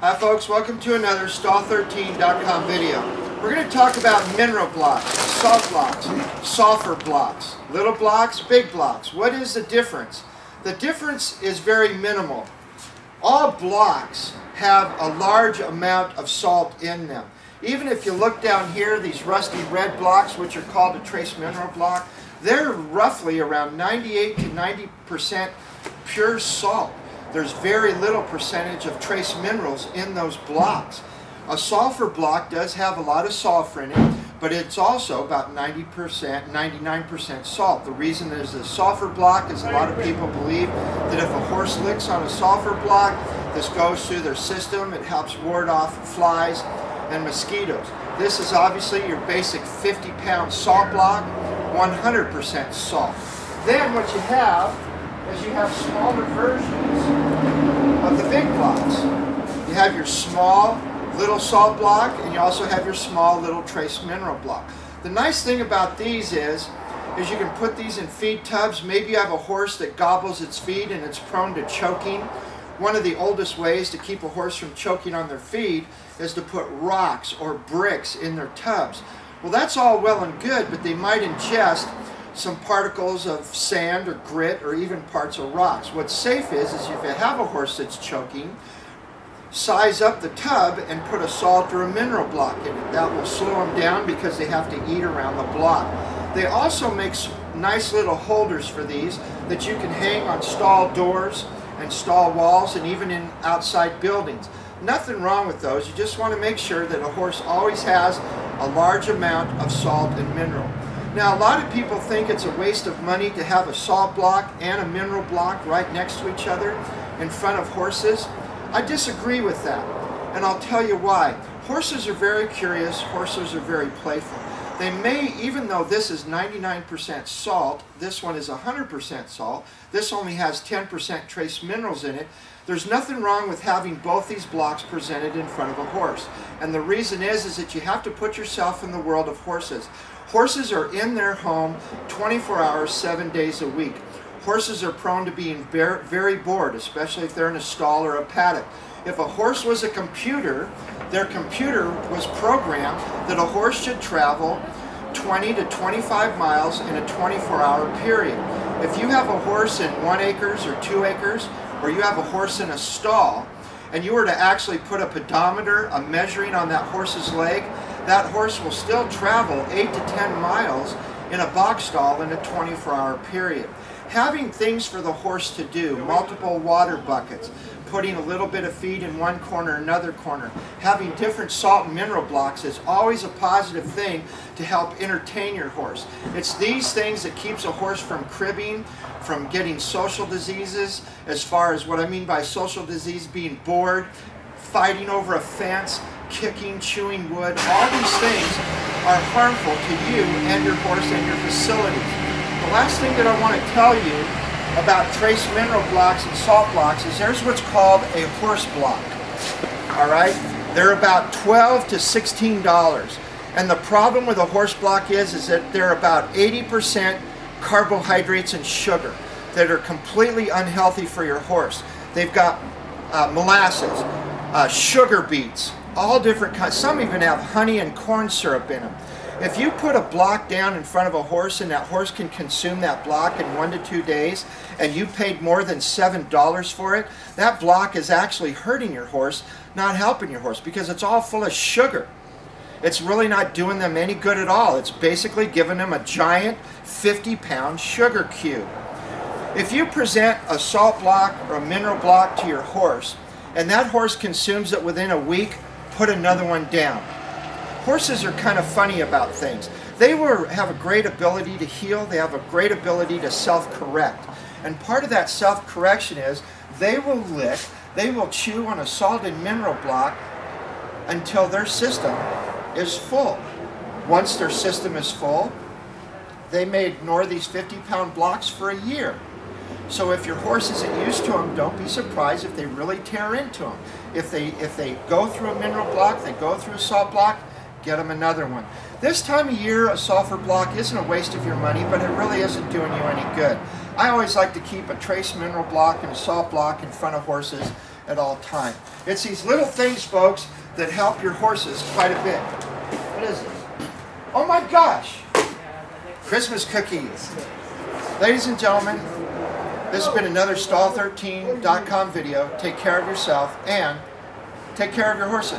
Hi folks, welcome to another Stall13.com video. We're going to talk about mineral blocks, salt blocks, sulfur blocks, little blocks, big blocks. What is the difference? The difference is very minimal. All blocks have a large amount of salt in them. Even if you look down here, these rusty red blocks, which are called a trace mineral block, they're roughly around 98 to 90% pure salt. There's very little percentage of trace minerals in those blocks. A sulfur block does have a lot of sulfur in it, but it's also about 90%, 99% salt. The reason there's a sulfur block is a lot of people believe that if a horse licks on a sulfur block, this goes through their system. It helps ward off flies and mosquitoes. This is obviously your basic 50-pound salt block, 100% salt. Then what you have is you have smaller versions of the big blocks. You have your small little salt block, and you also have your small little trace mineral block. The nice thing about these is you can put these in feed tubs. Maybe you have a horse that gobbles its feed and it's prone to choking. One of the oldest ways to keep a horse from choking on their feed is to put rocks or bricks in their tubs. Well, that's all well and good, but they might ingest some particles of sand or grit or even parts of rocks. What's safe is if you have a horse that's choking, size up the tub and put a salt or a mineral block in it. That will slow them down because they have to eat around the block. They also make nice little holders for these that you can hang on stall doors and stall walls and even in outside buildings. Nothing wrong with those. You just want to make sure that a horse always has a large amount of salt and mineral. Now, a lot of people think it's a waste of money to have a salt block and a mineral block right next to each other in front of horses. I disagree with that, and I'll tell you why. Horses are very curious. Horses are very playful. They may, even though this is 99% salt, this one is 100% salt, this only has 10% trace minerals in it, there's nothing wrong with having both these blocks presented in front of a horse. And the reason is that you have to put yourself in the world of horses. Horses are in their home 24 hours, 7 days a week. Horses are prone to being very bored, especially if they're in a stall or a paddock. If a horse was a computer, their computer was programmed that a horse should travel 20 to 25 miles in a 24-hour period. If you have a horse in 1 acre or 2 acres, or you have a horse in a stall, and you were to actually put a pedometer, a measuring on that horse's leg, that horse will still travel 8 to 10 miles in a box stall in a 24-hour period. Having things for the horse to do, multiple water buckets, putting a little bit of feed in one corner, another corner, having different salt and mineral blocks is always a positive thing to help entertain your horse. It's these things that keeps a horse from cribbing, from getting social diseases, as far as what I mean by social disease, being bored, fighting over a fence, kicking, chewing wood. All these things are harmful to you and your horse and your facilities. The last thing that I want to tell you about trace mineral blocks and salt blocks is there's what's called a horse block. Alright? They're about $12 to $16. And the problem with a horse block is that they're about 80% carbohydrates and sugar that are completely unhealthy for your horse. They've got molasses, sugar beets, all different kinds. Some even have honey and corn syrup in them. If you put a block down in front of a horse and that horse can consume that block in 1 to 2 days, and you paid more than $7 for it, that block is actually hurting your horse, not helping your horse, because it's all full of sugar. It's really not doing them any good at all. It's basically giving them a giant 50-pound sugar cube. If you present a salt block or a mineral block to your horse, and that horse consumes it within a week, put another one down. Horses are kind of funny about things. They have a great ability to heal. They have a great ability to self-correct. And part of that self-correction is they will lick, they will chew on a salt and mineral block until their system is full. Once their system is full, they may ignore these 50-pound blocks for a year. So if your horse isn't used to them, don't be surprised if they really tear into them. If they go through a mineral block, they go through a salt block, get them another one. This time of year, a sulfur block isn't a waste of your money, but it really isn't doing you any good. I always like to keep a trace mineral block and a salt block in front of horses at all times. It's these little things, folks, that help your horses quite a bit. What is this? Oh my gosh! Christmas cookies. Ladies and gentlemen, this has been another Stall13.com video. Take care of yourself and take care of your horses.